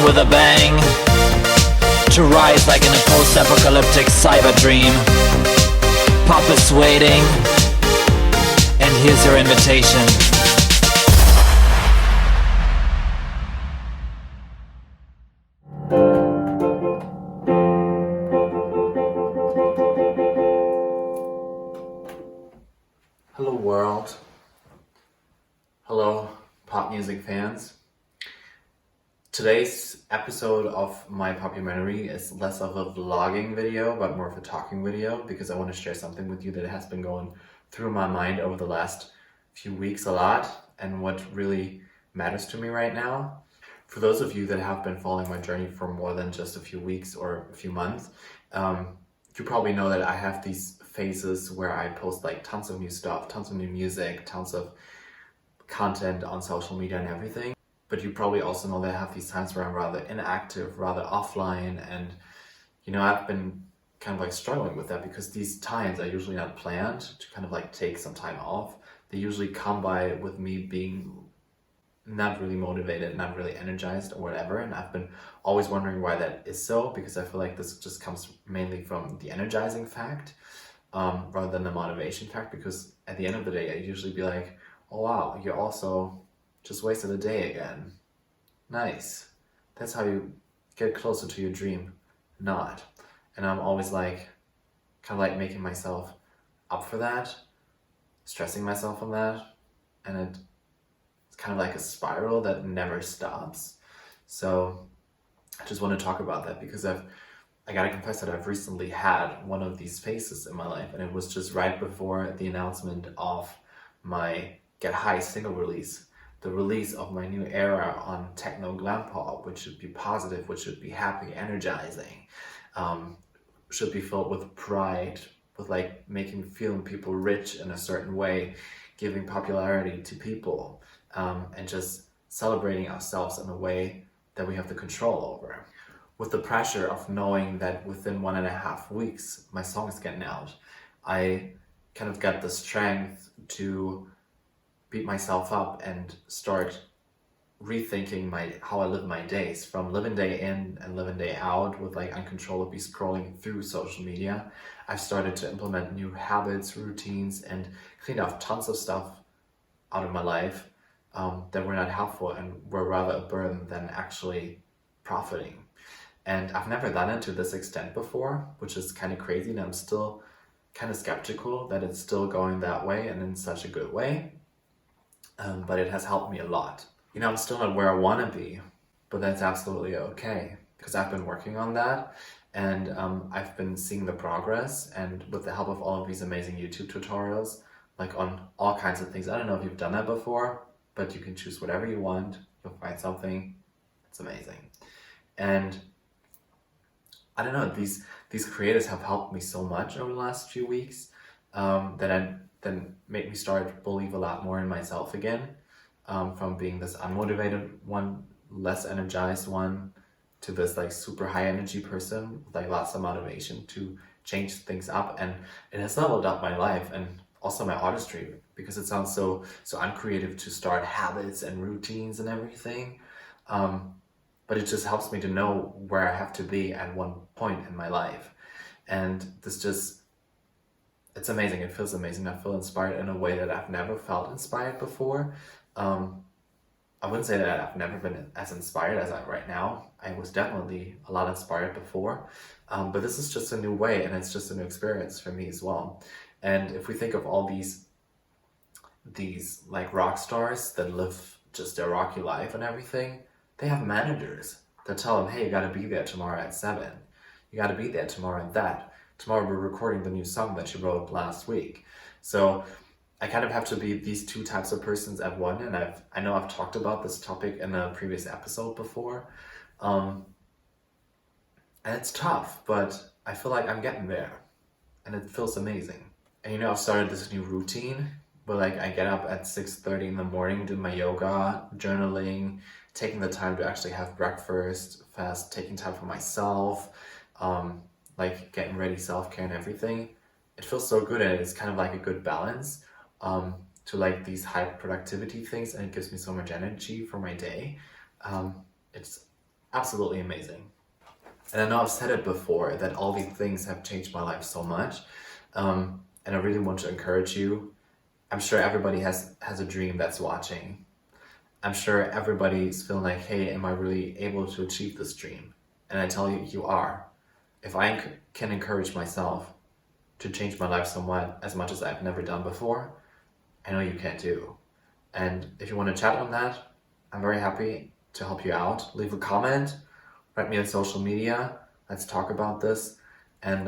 with a bang, to rise like in a post-apocalyptic cyber dream. Puppets waiting, and here's your invitation. Hello world. Hello pop music fans. Today's episode of my Popumentary is less of a vlogging video, but more of a talking video, because I want to share something with you that has been going through my mind over the last few weeks a lot, and what really matters to me right now. For those of you that have been following my journey for more than just a few weeks or a few months, you probably know that I have these phases where I post like tons of new stuff, tons of new music, tons of content on social media and everything. But you probably also know that I have these times where I'm rather inactive, rather offline, and I've been kind of like struggling with that, because these times are usually not planned to kind of like take some time off. They usually come by with me being not really motivated, not really energized or whatever, and I've been always wondering why that is so, because I feel like this just comes mainly from the energizing fact rather than the motivation fact, because at the end of the day I usually be like, oh wow, you also just wasted a day again. Nice. That's how you get closer to your dream. Not. And I'm always like, kind of like making myself up for that, stressing myself on that, and it's kind of like a spiral that never stops. So I just want to talk about that, because I gotta confess that I've recently had one of these phases in my life, and it was just right before the announcement of my Get High single release, the release of my new era on techno glam pop, which should be positive, which should be happy, energizing, should be filled with pride, with like feeling people rich in a certain way, giving popularity to people, and just celebrating ourselves in a way that we have the control over. With the pressure of knowing that within 1.5 weeks my song is getting out, I kind of got the strength to beat myself up and start rethinking how I live my days, from living day in and living day out with like uncontrollably scrolling through social media. I've started to implement new habits, routines, and cleaned off tons of stuff out of my life that were not helpful and were rather a burden than actually profiting. And I've never done it to this extent before, which is kind of crazy, and I'm still kind of skeptical that it's still going that way and in such a good way. But it has helped me a lot. I'm still not where I want to be, but that's absolutely okay, because I've been working on that, and I've been seeing the progress, and with the help of all of these amazing YouTube tutorials, like on all kinds of things. I don't know if you've done that before, but you can choose whatever you want. You'll find something. It's amazing. And I don't know, these creators have helped me so much over the last few weeks that made me start believe a lot more in myself again, from being this unmotivated one, less energized one, to this like super high energy person with like lots of motivation to change things up. And it has leveled up my life and also my artistry, because it sounds so uncreative to start habits and routines and everything. But it just helps me to know where I have to be at one point in my life. And it's amazing. It feels amazing. I feel inspired in a way that I've never felt inspired before. I wouldn't say that I've never been as inspired as I am right now. I was definitely a lot inspired before. But this is just a new way, and it's just a new experience for me as well. And if we think of all these like rock stars that live just their rocky life and everything, they have managers that tell them, hey, you gotta be there tomorrow at 7. You gotta be there tomorrow at that. Tomorrow we're recording the new song that you wrote last week. So I kind of have to be these two types of persons at one, and I know I've talked about this topic in a previous episode before. And it's tough, but I feel like I'm getting there, and it feels amazing. And I've started this new routine where like I get up at 6:30 in the morning, do my yoga, journaling, taking the time to actually have breakfast, taking time for myself, like getting ready, self-care and everything. It feels so good, and it's kind of like a good balance to like these high productivity things, and it gives me so much energy for my day. absolutely amazing. And I know I've said it before that all these things have changed my life so much. And I really want to encourage you. I'm sure everybody has a dream that's watching. I'm sure everybody's feeling like, hey, am I really able to achieve this dream? And I tell you, you are. If I can encourage myself to change my life somewhat, as much as I've never done before, I know you can too. And if you want to chat on that, I'm very happy to help you out. Leave a comment, write me on social media. Let's talk about this. And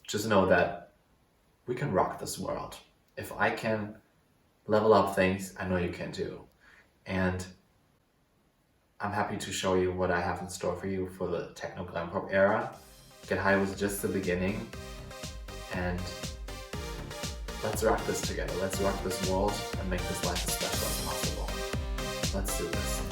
just know that we can rock this world. If I can level up things, I know you can too. And I'm happy to show you what I have in store for you for the techno glam pop era. Get High was just the beginning. And let's rock this together. Let's rock this world and make this life as special as possible. Let's do this.